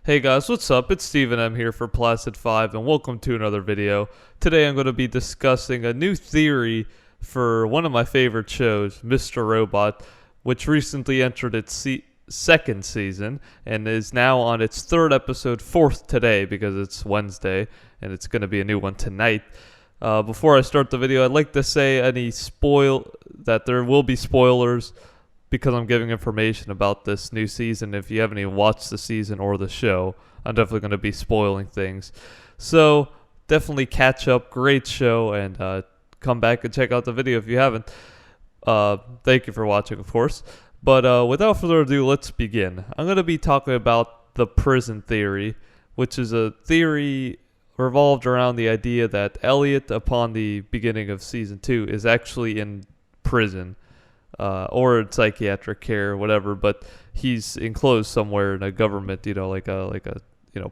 Hey guys, what's up? It's Steven M here for Placid5 and welcome to another video. Today I'm going to be discussing a new theory for one of my favorite shows, Mr.Robot, which recently entered its second season and is now on its third episode, fourth today because it's Wednesday and it's going to be a new one tonight. Before I start the video, I'd like to say that there will be spoilers because I'm giving information about this new season. If you haven't even watched the season or the show, I'm definitely going to be spoiling things. So definitely catch up. Great show, and come back and check out the video if you haven't. Thank you for watching, of course. But without further ado, let's begin. I'm going to be talking about the prison theory, which is a theory revolved around the idea that Eliot, upon the beginning of season 2, is actually in prison. Or psychiatric care, whatever, but he's enclosed somewhere in a government, like a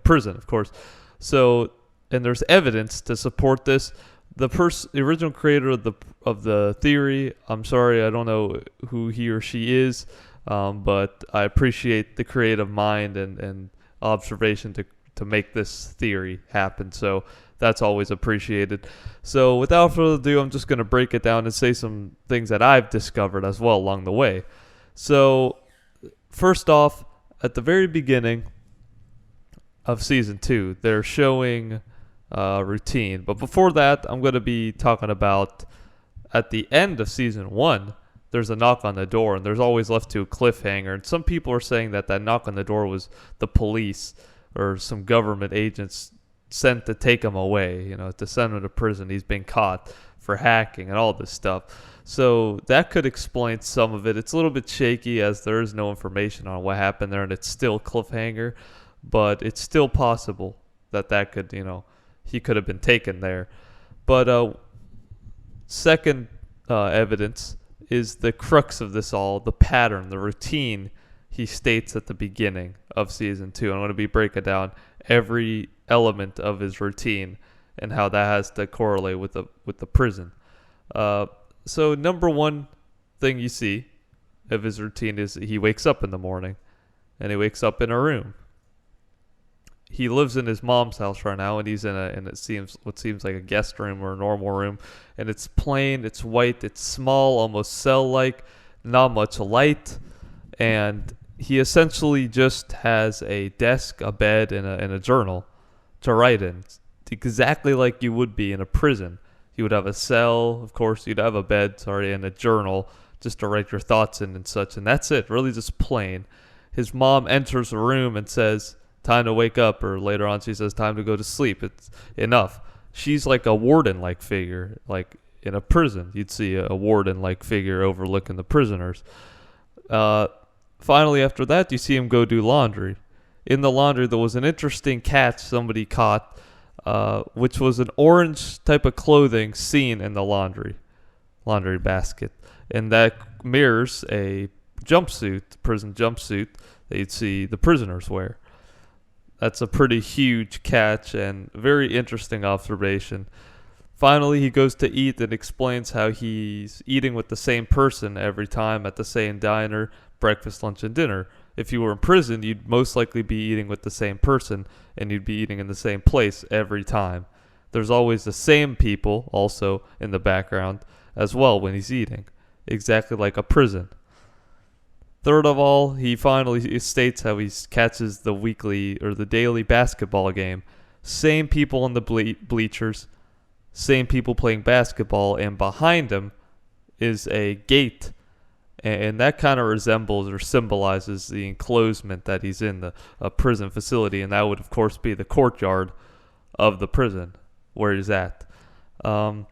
prison, of course. So, and there's evidence to support this. The original creator of the theory, I'm sorry, I don't know who he or she is, but I appreciate the creative mind and observation to make this theory happen. So that's always appreciated. So without further ado, I'm just going to break it down and say some things that I've discovered as well along the way. So first off, at the very beginning of season 2, they're showing routine. But before that, I'm going to be talking about at the end of season 1, there's a knock on the door, and there's always left to a cliffhanger. And some people are saying that knock on the door was the police or some government agents sent to take him away, to send him to prison. He's been caught for hacking and all this stuff. So that could explain some of it. It's a little bit shaky as there is no information on what happened there, and it's still cliffhanger, but it's still possible that could, he could have been taken there. But second evidence is the crux of this all, the pattern, the routine he states at the beginning of season 2. I'm going to be breaking down every element of his routine and how that has to correlate with the prison. So number one thing you see of his routine is he wakes up in the morning, and he wakes up in a room. He lives in his mom's house right now, and he's in what seems like a guest room or a normal room, and it's plain, it's white, it's small, almost cell-like, not much light, and he essentially just has a desk, a bed, and a journal to write in, exactly like you would be in a prison. You would have a cell, of course, you'd have a bed, and a journal just to write your thoughts in and such, and that's it, really just plain. His mom enters the room and says, time to wake up, or later on she says, time to go to sleep. It's enough. She's like a warden-like figure, like in a prison. You'd see a warden-like figure overlooking the prisoners. Finally, after that, you see him go do laundry. In the laundry, there was an interesting catch somebody caught, which was an orange type of clothing seen in the laundry basket. And that mirrors a prison jumpsuit that you'd see the prisoners wear. That's a pretty huge catch and very interesting observation. Finally, he goes to eat and explains how he's eating with the same person every time at the same diner, breakfast, lunch, and dinner. If you were in prison, you'd most likely be eating with the same person, and you'd be eating in the same place every time. There's always the same people also in the background as well when he's eating, exactly like a prison. Third of all, he finally states how he catches the weekly or the daily basketball game. Same people on the bleachers, same people playing basketball, and behind him is a gate. And that kind of resembles or symbolizes the enclosement that he's in, a prison facility. And that would, of course, be the courtyard of the prison where he's at. He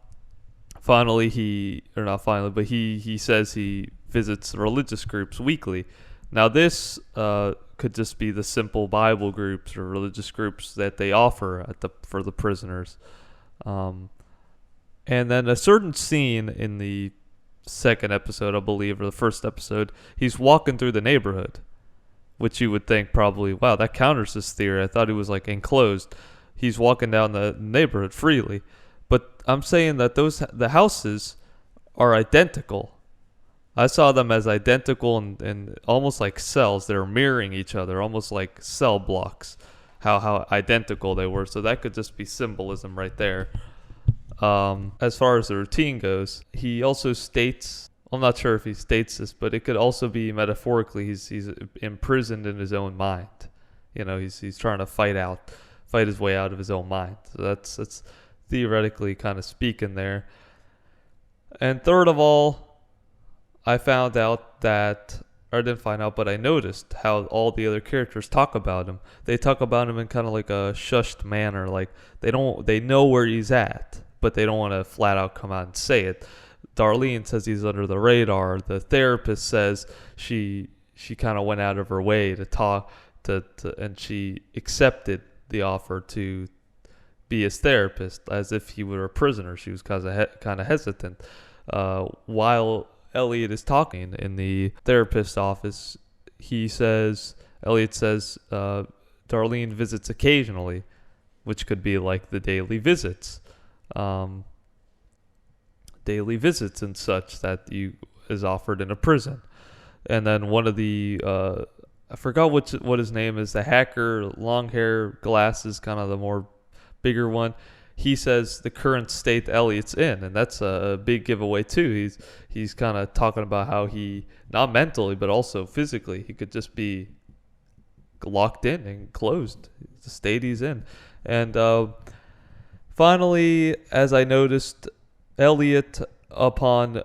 says he visits religious groups weekly. Now, this could just be the simple Bible groups or religious groups that they offer for the prisoners. And then a certain scene in the second episode, I believe, or the first episode, he's walking through the neighborhood, which you would think probably, wow, that counters this theory. I thought he was like enclosed. He's walking down the neighborhood freely. But I'm saying that the houses are identical. I saw them as identical and almost like cells. They were mirroring each other, almost like cell blocks. How identical they were. So that could just be symbolism right there. As far as the routine goes, he also states, I'm not sure if he states this, but it could also be metaphorically he's imprisoned in his own mind. You know, he's trying to fight his way out of his own mind. So that's theoretically kind of speaking there. And third of all, I found out that, or I didn't find out, but I noticed how all the other characters talk about him. They talk about him in kind of like a shushed manner, like they know where he's at, but they don't want to flat out come out and say it. Darlene says he's under the radar. The therapist says she kind of went out of her way to talk and she accepted the offer to be his therapist as if he were a prisoner. She was kind of hesitant. While Eliot is talking in the therapist's office, Eliot says, Darlene visits occasionally, which could be like the daily visits and such that is offered in a prison. And then one of the I forgot what his name is, the hacker, long hair, glasses, kind of the more bigger one. He says the current state Eliot's in, and that's a big giveaway too. He's kind of talking about how he, not mentally but also physically, he could just be locked in and closed, the state he's in. And finally, as I noticed, Eliot, upon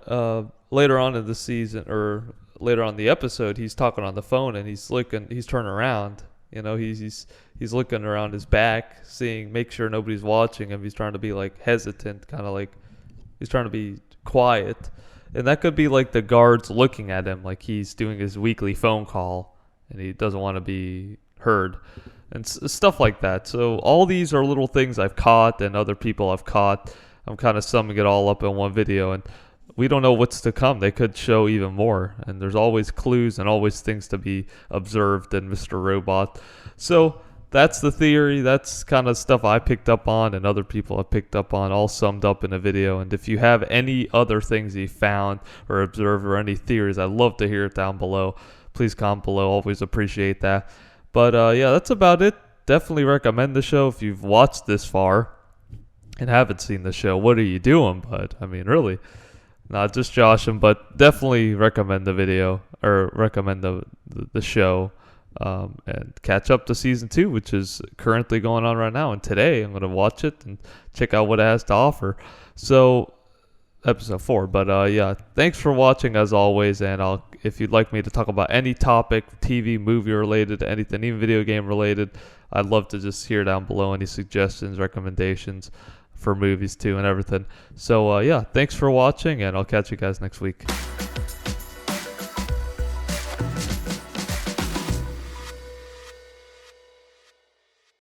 later on in the season, or later on in the episode, he's talking on the phone and he's turning around. You know, he's looking around his back, make sure nobody's watching him. He's trying to be like hesitant, kind of like he's trying to be quiet. And that could be like the guards looking at him, like he's doing his weekly phone call and he doesn't want to be heard and stuff like that. So all these are little things I've caught and other people have caught. I'm kind of summing it all up in one video, and we don't know what's to come. They could show even more, and there's always clues and always things to be observed in Mr. Robot. So that's the theory. That's kind of stuff I picked up on and other people have picked up on, all summed up in a video. And if you have any other things you found or observed or any theories, I'd love to hear it down below. Please comment below. Always appreciate that. But yeah, that's about it. Definitely recommend the show if you've watched this far and haven't seen the show. What are you doing, bud? I mean, really. Not just joshing, but definitely recommend the video or recommend the show, and catch up to season 2, which is currently going on right now. And today I'm going to watch it and check out what it has to offer. So episode 4. But yeah, thanks for watching as always. And if you'd like me to talk about any topic, TV, movie related, anything, even video game related, I'd love to just hear down below any suggestions, recommendations for movies too and everything. So yeah, thanks for watching, and I'll catch you guys next week.